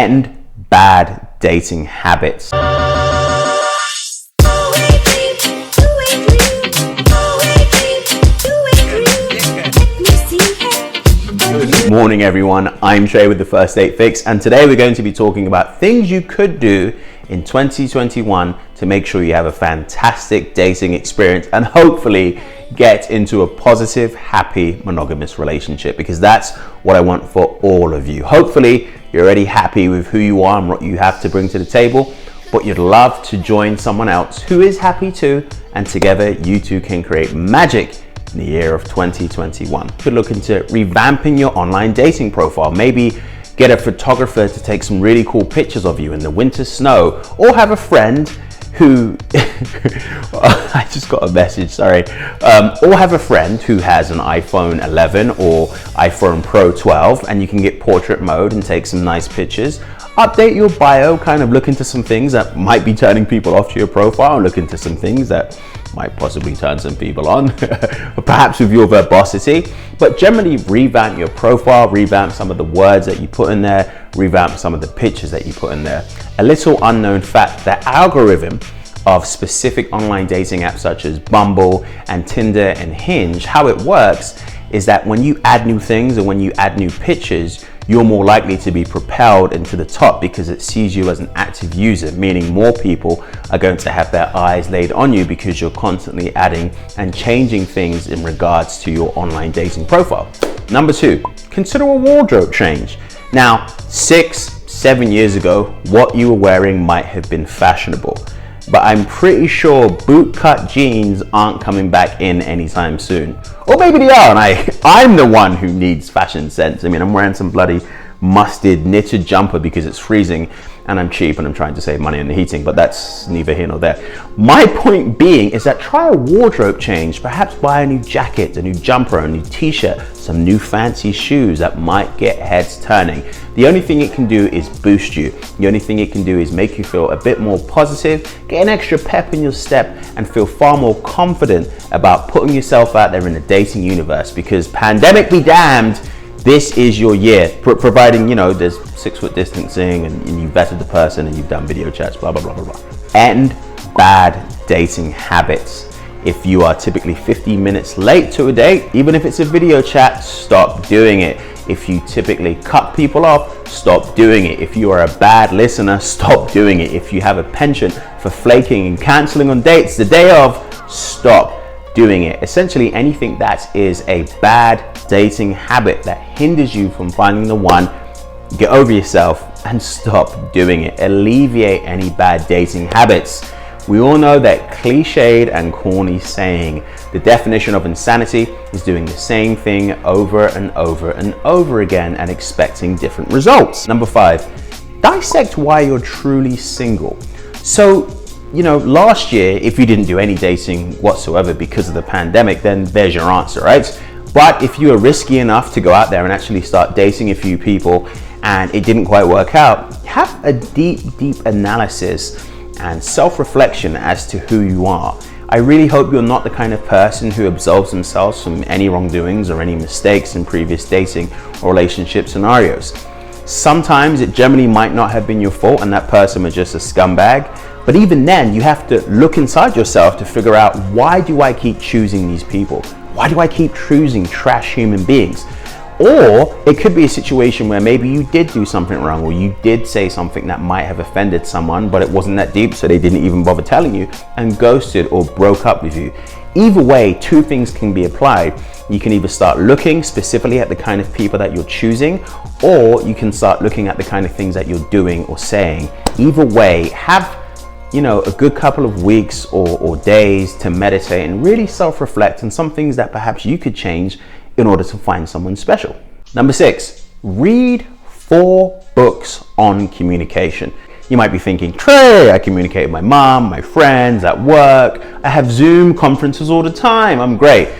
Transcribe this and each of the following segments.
End bad dating habits. Good morning everyone, I'm Trey with the First Date Fix, and today we're going to be talking about things you could do in 2021 to make sure you have a fantastic dating experience and hopefully get into a positive, happy, monogamous relationship, because that's what I want for all of you. Hopefully you're already happy with who you are and what you have to bring to the table, but you'd love to join someone else who is happy too, and together you two can create magic in the year of 2021. You could look into revamping your online dating profile. Maybe get a photographer to take some really cool pictures of you in the winter snow, or have a friend who I just got a message, sorry. Or have a friend who has an iPhone 11 or iPhone Pro 12, and you can get portrait mode and take some nice pictures. Update your bio, kind of look into some things that might be turning people off to your profile, and look into some things that might possibly turn some people on, perhaps with your verbosity. But generally revamp your profile, revamp some of the words that you put in there, revamp some of the pictures that you put in there. A little unknown fact, the algorithm of specific online dating apps such as Bumble and Tinder and Hinge, how it works is that when you add new things and when you add new pictures, you're more likely to be propelled into the top because it sees you as an active user, meaning more people are going to have their eyes laid on you because you're constantly adding and changing things in regards to your online dating profile. Number 2, consider a wardrobe change. Now, 6-7 years ago, what you were wearing might have been fashionable, but I'm pretty sure bootcut jeans aren't coming back in anytime soon. Or maybe they are, and I'm the one who needs fashion sense. I mean, I'm wearing some bloody mustard knitted jumper because it's freezing and I'm cheap and I'm trying to save money on the heating, but that's neither here nor there. My point being is that try a wardrobe change. Perhaps buy a new jacket, a new jumper, a new t-shirt, some new fancy shoes that might get heads turning. The only thing it can do is boost you. The only thing it can do is make you feel a bit more positive, get an extra pep in your step, and feel far more confident about putting yourself out there in the dating universe, because pandemic be damned, this is your year, providing, you know, there's 6-foot distancing and you vetted the person and you've done video chats, blah, blah, blah, blah, blah. End bad dating habits. If you are typically 15 minutes late to a date, even if it's a video chat, stop doing it. If you typically cut people off, stop doing it. If you are a bad listener, stop doing it. If you have a penchant for flaking and canceling on dates the day of, stop doing it. Essentially anything that is a bad dating habit that hinders you from finding the one, get over yourself and stop doing it. Alleviate any bad dating habits. We all know that cliched and corny saying, the definition of insanity is doing the same thing over and over and over again and expecting different results. Number 5, dissect why you're truly single. So, you know, last year, if you didn't do any dating whatsoever because of the pandemic, then there's your answer, right? But if you are risky enough to go out there and actually start dating a few people and it didn't quite work out, have a deep analysis and self-reflection as to who you are. I really hope you're not the kind of person who absolves themselves from any wrongdoings or any mistakes in previous dating or relationship scenarios. Sometimes it generally might not have been your fault and that person was just a scumbag. But even then, you have to look inside yourself to figure out, why do I keep choosing these people? Why do I keep choosing trash human beings? Or it could be a situation where maybe you did do something wrong, or you did say something that might have offended someone, but it wasn't that deep, so they didn't even bother telling you and ghosted or broke up with you. Either way, 2 things can be applied. You can either start looking specifically at the kind of people that you're choosing, or you can start looking at the kind of things that you're doing or saying. Either way, have, you know, a good couple of weeks or days to meditate and really self-reflect on some things that perhaps you could change in order to find someone special. Number 6, read 4 books on communication. You might be thinking, Trey, I communicate with my mom, my friends, at work. I have Zoom conferences all the time. I'm great.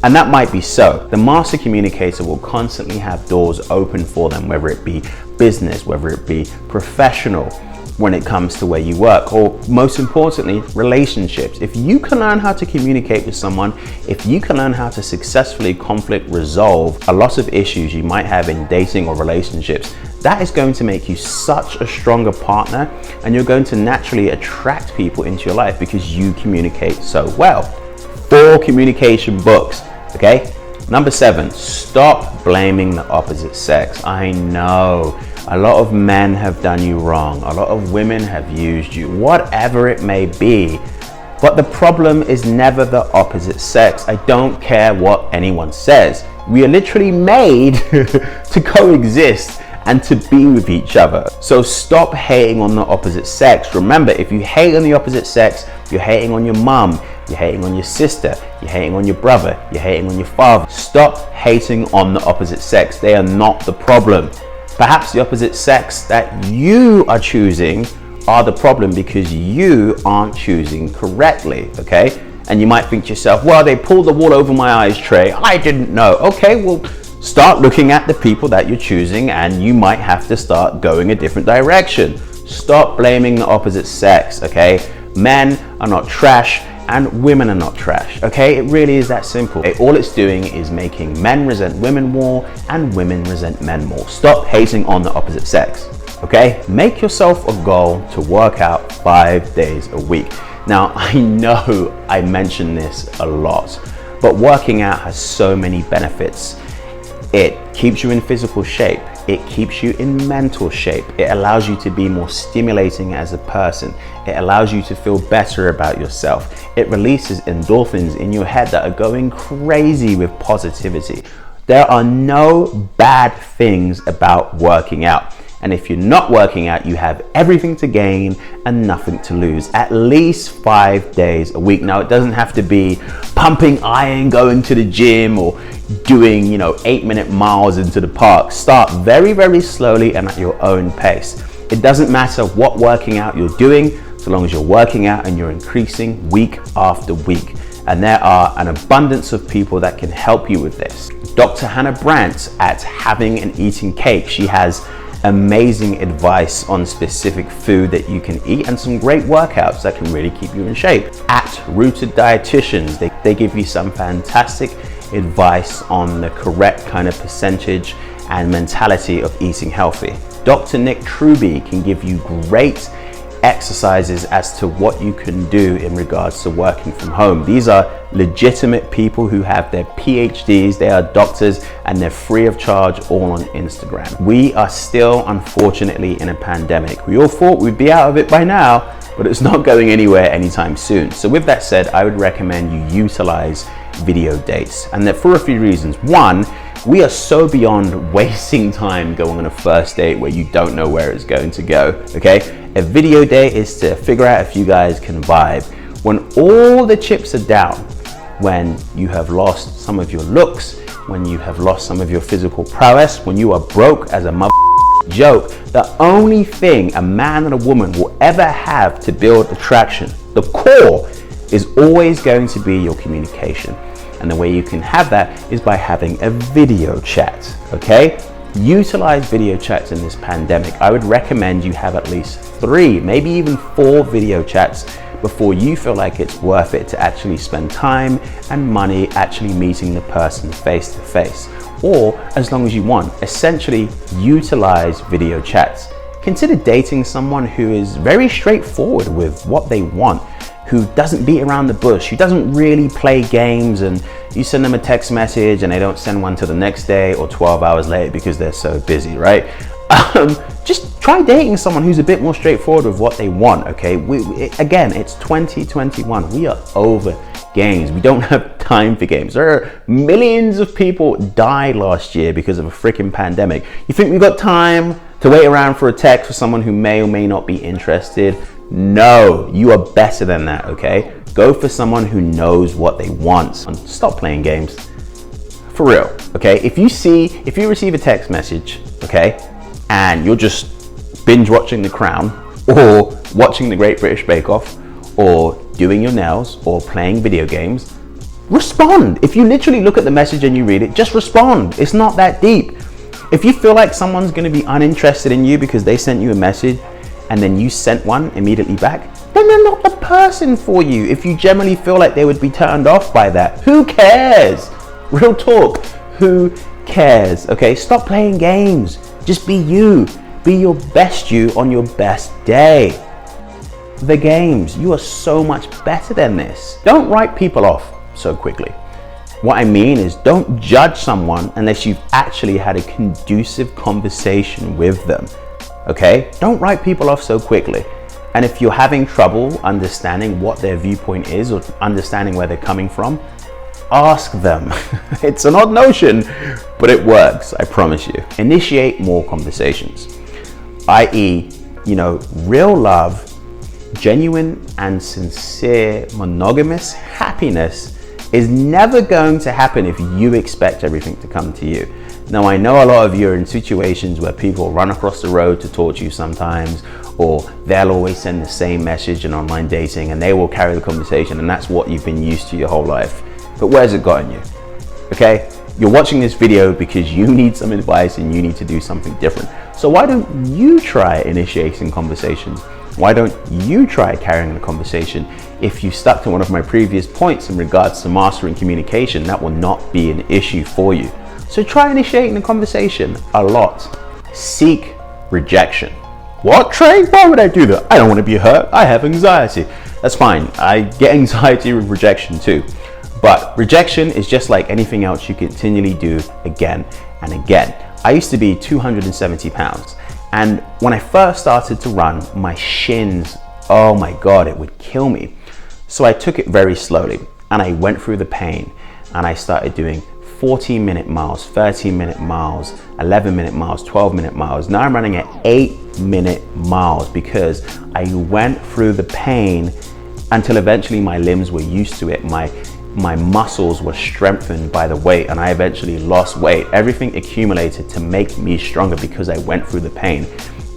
And that might be so. The master communicator will constantly have doors open for them, whether it be business, whether it be professional, when it comes to where you work, or most importantly, relationships. If you can learn how to communicate with someone, if you can learn how to successfully conflict resolve a lot of issues you might have in dating or relationships, that is going to make you such a stronger partner, and you're going to naturally attract people into your life because you communicate so well. 4 communication books, okay? Number 7, stop blaming the opposite sex. I know a lot of men have done you wrong. A lot of women have used you, whatever it may be. But the problem is never the opposite sex. I don't care what anyone says. We are literally made to coexist and to be with each other. So stop hating on the opposite sex. Remember, if you hate on the opposite sex, you're hating on your mum, you're hating on your sister, you're hating on your brother, you're hating on your father. Stop hating on the opposite sex. They are not the problem. Perhaps the opposite sex that you are choosing are the problem because you aren't choosing correctly, okay? And you might think to yourself, well, they pulled the wool over my eyes, Trey. I didn't know. Okay, well, start looking at the people that you're choosing, and you might have to start going a different direction. Stop blaming the opposite sex, okay? Men are not trash and women are not trash, okay? It really is that simple. All it's doing is making men resent women more and women resent men more. Stop hating on the opposite sex. Okay, make yourself a goal to work out 5 days a week. Now, I know I mention this a lot, but working out has so many benefits. It keeps you in physical shape. It keeps you in mental shape. It allows you to be more stimulating as a person. It allows you to feel better about yourself. It releases endorphins in your head that are going crazy with positivity. There are no bad things about working out. And if you're not working out, you have everything to gain and nothing to lose. At least 5 days a week. Now, it doesn't have to be pumping iron, going to the gym, or doing, 8-minute miles into the park. Start very, very slowly and at your own pace. It doesn't matter what working out you're doing, so long as you're working out and you're increasing week after week. And there are an abundance of people that can help you with this. Dr. Hannah Brandt at Having and Eating Cake, she has amazing advice on specific food that you can eat and some great workouts that can really keep you in shape. At Rooted Dietitians, they give you some fantastic advice on the correct kind of percentage and mentality of eating healthy. Dr. Nick Truby can give you great exercises as to what you can do in regards to working from home. These are legitimate people who have their PhDs, they are doctors, and they're free of charge, all on Instagram. We are still, unfortunately, in a pandemic. We all thought we'd be out of it by now, but it's not going anywhere anytime soon. So with that said, I would recommend you utilize video dates, and that for a few reasons. One, we are so beyond wasting time going on a first date where you don't know where it's going to go, okay? A video date is to figure out if you guys can vibe. When all the chips are down, when you have lost some of your looks, when you have lost some of your physical prowess, when you are broke as a mother joke, the only thing a man and a woman will ever have to build attraction, the core, is always going to be your communication. And the way you can have that is by having a video chat, okay? Utilize video chats in this pandemic. I would recommend you have at least 3, maybe even 4 video chats before you feel like it's worth it to actually spend time and money actually meeting the person face to face, or as long as you want. Essentially, utilize video chats. Consider dating someone who is very straightforward with what they want, who doesn't beat around the bush, who doesn't really play games, and you send them a text message and they don't send one till the next day or 12 hours later because they're so busy, right? Just try dating someone who's a bit more straightforward with what they want, okay? Again, it's 2021. We are over games. We don't have time for games. There are millions of people died last year because of a freaking pandemic. You think we've got time to wait around for a text for someone who may or may not be interested? No, you are better than that, okay? Go for someone who knows what they want. And stop playing games. For real, okay? If you receive a text message, okay, and you're just binge watching The Crown, or watching The Great British Bake Off, or doing your nails, or playing video games, respond. If you literally look at the message and you read it, just respond. It's not that deep. If you feel like someone's gonna be uninterested in you because they sent you a message and then you sent one immediately back, then they're not the person for you. If you generally feel like they would be turned off by that, who cares? Real talk, who cares? Okay, stop playing games. Just be you. Be your best you on your best day. The games, you are so much better than this. Don't write people off so quickly. What I mean is, don't judge someone unless you've actually had a conducive conversation with them, okay? Don't write people off so quickly. And if you're having trouble understanding what their viewpoint is or understanding where they're coming from, ask them. It's an odd notion, but it works, I promise you. Initiate more conversations, i.e., real love, genuine and sincere monogamous happiness is never going to happen if you expect everything to come to you. Now, I know a lot of you are in situations where people run across the road to talk to you sometimes, or they'll always send the same message in online dating and they will carry the conversation, and that's what you've been used to your whole life. But where's it gotten you? Okay? You're watching this video because you need some advice and you need to do something different. So why don't you try initiating conversations? Why don't you try carrying the conversation? If you stuck to one of my previous points in regards to mastering communication, that will not be an issue for you. So try initiating the conversation a lot. Seek rejection. What, Trey? Why would I do that? I don't want to be hurt. I have anxiety. That's fine. I get anxiety with rejection too. But rejection is just like anything else you continually do again and again. I used to be 270 pounds. And when I first started to run, my shins, oh my God, it would kill me. So I took it very slowly and I went through the pain and I started doing 14-minute miles, 13-minute miles, 11-minute miles, 12-minute miles. Now I'm running at 8-minute miles because I went through the pain until eventually my limbs were used to it. My muscles were strengthened by the weight and I eventually lost weight. Everything accumulated to make me stronger because I went through the pain.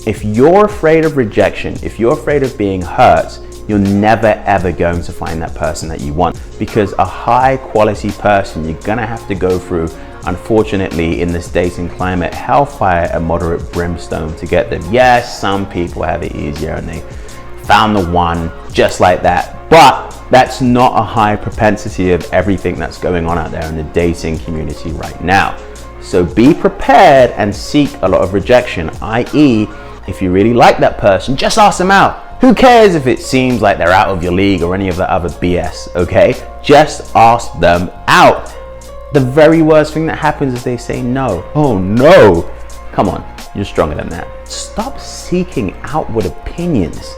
If you're afraid of rejection, if you're afraid of being hurt, you're never ever going to find that person that you want, because a high quality person, you're gonna have to go through, unfortunately in this dating climate, hellfire and moderate brimstone to get them. Yes, some people have it easier and they found the one just like that, but that's not a high propensity of everything that's going on out there in the dating community right now. So be prepared and seek a lot of rejection, i.e., if you really like that person, just ask them out. Who cares if it seems like they're out of your league or any of the other BS, okay? Just ask them out. The very worst thing that happens is they say no. Oh no. Come on, you're stronger than that. Stop seeking outward opinions.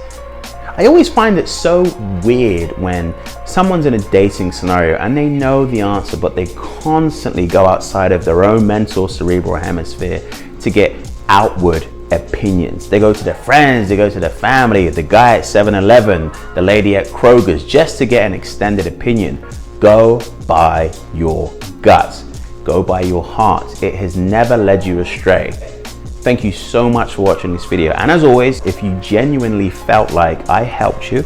I always find it so weird when someone's in a dating scenario and they know the answer, but they constantly go outside of their own mental cerebral hemisphere to get outward opinions. They go to their friends, they go to their family, the guy at 7-Eleven, the lady at Kroger's, just to get an extended opinion. Go by your gut. Go by your heart. It has never led you astray. Thank you so much for watching this video. And as always, if you genuinely felt like I helped you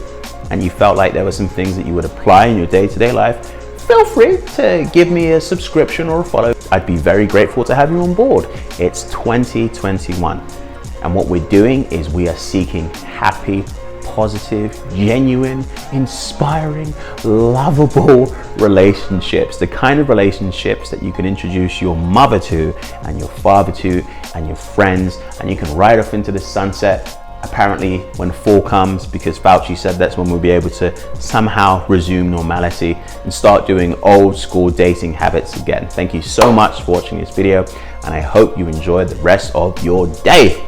and you felt like there were some things that you would apply in your day-to-day life, feel free to give me a subscription or a follow. I'd be very grateful to have you on board. It's 2021. And what we're doing is we are seeking happy, positive, genuine, inspiring, lovable relationships. The kind of relationships that you can introduce your mother to and your father to and your friends, and you can ride off into the sunset, apparently when fall comes, because Fauci said that's when we'll be able to somehow resume normality and start doing old school dating habits again. Thank you so much for watching this video, and I hope you enjoy the rest of your day.